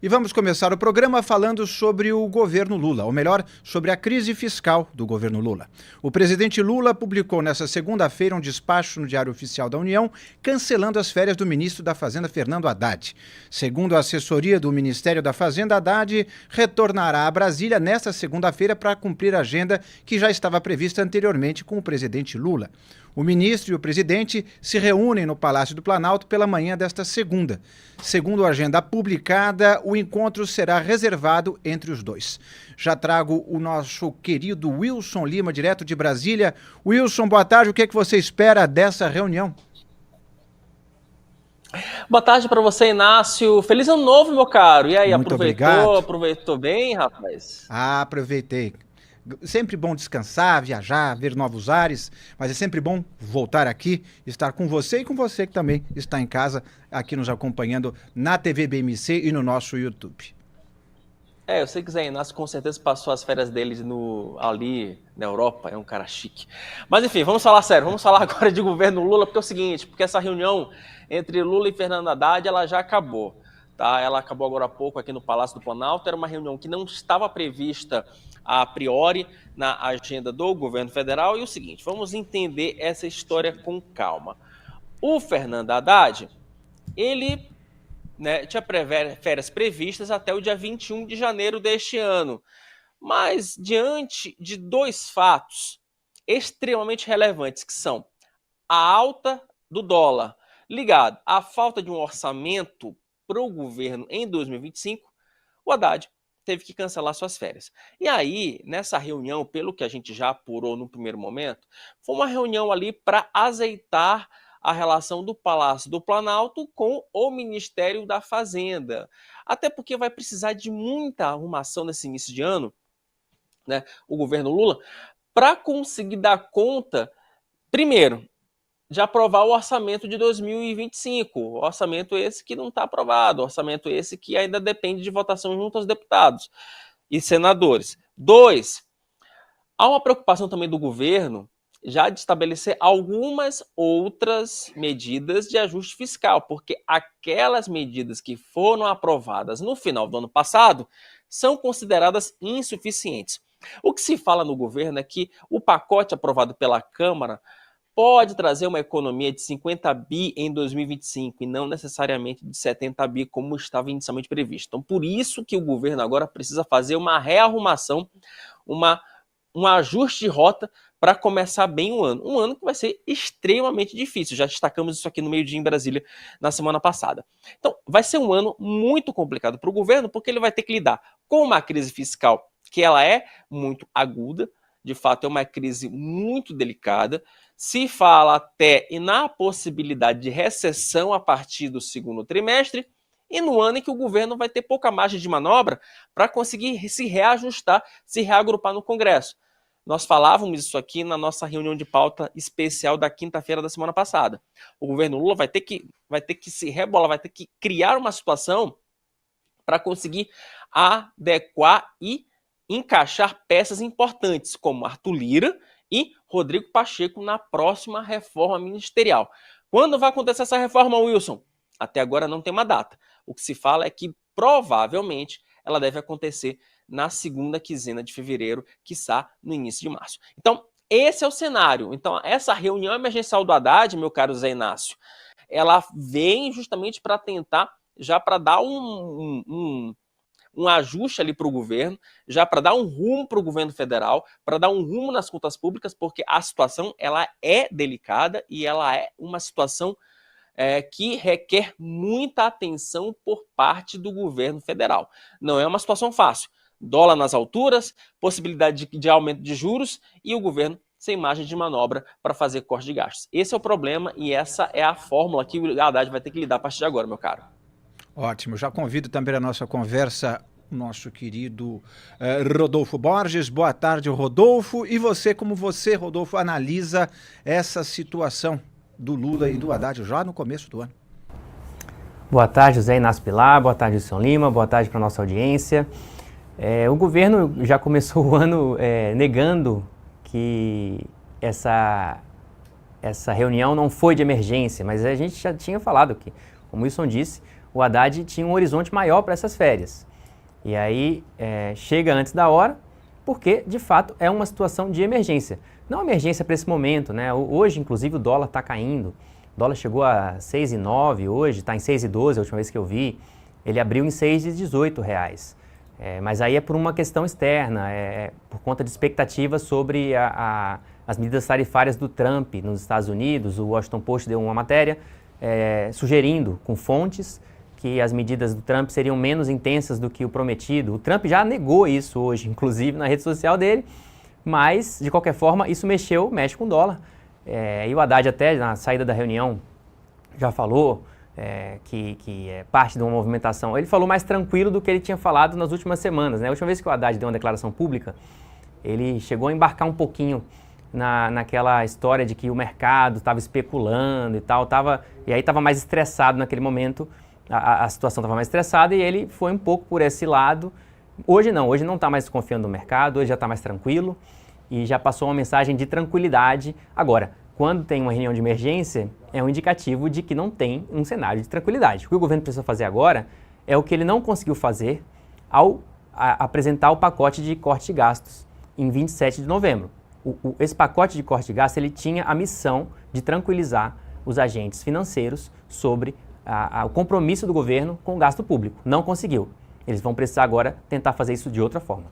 E vamos começar o programa falando sobre o governo Lula, ou melhor, sobre a crise fiscal do governo Lula. O presidente Lula publicou nesta segunda-feira um despacho no Diário Oficial da União, cancelando as férias do ministro da Fazenda, Fernando Haddad. Segundo a assessoria do Ministério da Fazenda, Haddad retornará a Brasília nesta segunda-feira para cumprir a agenda que já estava prevista anteriormente com o presidente Lula. O ministro e o presidente se reúnem no Palácio do Planalto pela manhã desta segunda. Segundo a agenda publicada, o encontro será reservado entre os dois. Já trago o nosso querido Wilson Lima, direto de Brasília. Wilson, boa tarde. O que é que você espera dessa reunião? Boa tarde para você, Inácio. Feliz ano novo, meu caro. E aí, Muito obrigado. Aproveitou bem, rapaz? Aproveitei. Sempre bom descansar, viajar, ver novos ares, mas é sempre bom voltar aqui, estar com você e com você que também está em casa, aqui nos acompanhando na TV BMC e no nosso YouTube. Eu sei que Zé Inácio com certeza passou as férias dele ali na Europa, é um cara chique. Mas enfim, vamos falar sério, vamos falar agora de governo Lula, porque é o seguinte, porque essa reunião entre Lula e Fernando Haddad, ela já acabou, tá? Ela acabou agora há pouco aqui no Palácio do Planalto, era uma reunião que não estava prevista a priori na agenda do governo federal. E o seguinte, vamos entender essa história com calma. O Fernando Haddad, ele tinha férias previstas até o dia 21 de janeiro deste ano, mas diante de dois fatos extremamente relevantes, que são a alta do dólar ligado à falta de um orçamento para o governo em 2025, o Haddad teve que cancelar suas férias. E aí, nessa reunião, pelo que a gente já apurou no primeiro momento, foi uma reunião ali para azeitar a relação do Palácio do Planalto com o Ministério da Fazenda. Até porque vai precisar de muita arrumação nesse início de ano, né, o governo Lula, para conseguir dar conta, primeiro, de aprovar o orçamento de 2025, orçamento esse que não está aprovado, orçamento esse que ainda depende de votação junto aos deputados e senadores. 2, há uma preocupação também do governo já de estabelecer algumas outras medidas de ajuste fiscal, porque aquelas medidas que foram aprovadas no final do ano passado são consideradas insuficientes. O que se fala no governo é que o pacote aprovado pela Câmara pode trazer uma economia de 50 bi em 2025 e não necessariamente de 70 bi como estava inicialmente previsto. Então, por isso que o governo agora precisa fazer uma rearrumação, um ajuste de rota para começar bem o ano. Um ano que vai ser extremamente difícil. Já destacamos isso aqui no meio-dia em Brasília na semana passada. Então, vai ser um ano muito complicado para o governo, porque ele vai ter que lidar com uma crise fiscal que ela é muito aguda, de fato é uma crise muito delicada. Se fala até na possibilidade de recessão a partir do segundo trimestre, e no ano em que o governo vai ter pouca margem de manobra para conseguir se reajustar, se reagrupar no Congresso. Nós falávamos isso aqui na nossa reunião de pauta especial da quinta-feira da semana passada. O governo Lula vai ter que se rebolar, vai ter que criar uma situação para conseguir adequar e encaixar peças importantes, como Arthur Lira e Rodrigo Pacheco na próxima reforma ministerial. Quando vai acontecer essa reforma, Wilson? Até agora não tem uma data. O que se fala é que provavelmente ela deve acontecer na segunda quinzena de fevereiro, quiçá no início de março. Então, esse é o cenário. Então, essa reunião emergencial do Haddad, meu caro Zé Inácio, ela vem justamente para tentar, já para dar um ajuste ali para o governo, já para dar um rumo para o governo federal, para dar um rumo nas contas públicas, porque a situação ela é delicada e ela é uma situação que requer muita atenção por parte do governo federal. Não é uma situação fácil. Dólar nas alturas, possibilidade de aumento de juros e o governo sem margem de manobra para fazer corte de gastos. Esse é o problema e essa é a fórmula que o Haddad vai ter que lidar a partir de agora, meu caro. Ótimo, já convido também a nossa conversa o nosso querido Rodolfo Borges. Boa tarde, Rodolfo. E você, como você, Rodolfo, analisa essa situação do Lula e do Haddad já no começo do ano? Boa tarde, José Inácio Pilar. Boa tarde, Wilson Lima. Boa tarde para a nossa audiência. O governo já começou o ano negando que essa reunião não foi de emergência, mas a gente já tinha falado que, como o Wilson disse, o Haddad tinha um horizonte maior para essas férias. E aí chega antes da hora, porque de fato é uma situação de emergência. Não emergência para esse momento, né? Hoje, inclusive, o dólar está caindo. O dólar chegou a 6,9 hoje, está em 6,12 a última vez que eu vi. Ele abriu em 6,18 reais. Mas aí é por uma questão externa, por conta de expectativas sobre as medidas tarifárias do Trump nos Estados Unidos. O Washington Post deu uma matéria sugerindo, com fontes, que as medidas do Trump seriam menos intensas do que o prometido. O Trump já negou isso hoje, inclusive na rede social dele, mas, de qualquer forma, isso mexe com o dólar. E o Haddad até, na saída da reunião, já falou que é parte de uma movimentação. Ele falou mais tranquilo do que ele tinha falado nas últimas semanas, né? A última vez que o Haddad deu uma declaração pública, ele chegou a embarcar um pouquinho naquela história de que o mercado estava especulando e tal, e aí estava mais estressado naquele momento, a situação estava mais estressada e ele foi um pouco por esse lado. Hoje não está mais confiando no mercado, hoje já está mais tranquilo e já passou uma mensagem de tranquilidade. Agora, quando tem uma reunião de emergência, é um indicativo de que não tem um cenário de tranquilidade. O que o governo precisa fazer agora é o que ele não conseguiu fazer ao apresentar o pacote de corte de gastos em 27 de novembro. Esse pacote de corte de gastos ele tinha a missão de tranquilizar os agentes financeiros sobre o compromisso do governo com o gasto público. Não conseguiu. Eles vão precisar agora tentar fazer isso de outra forma.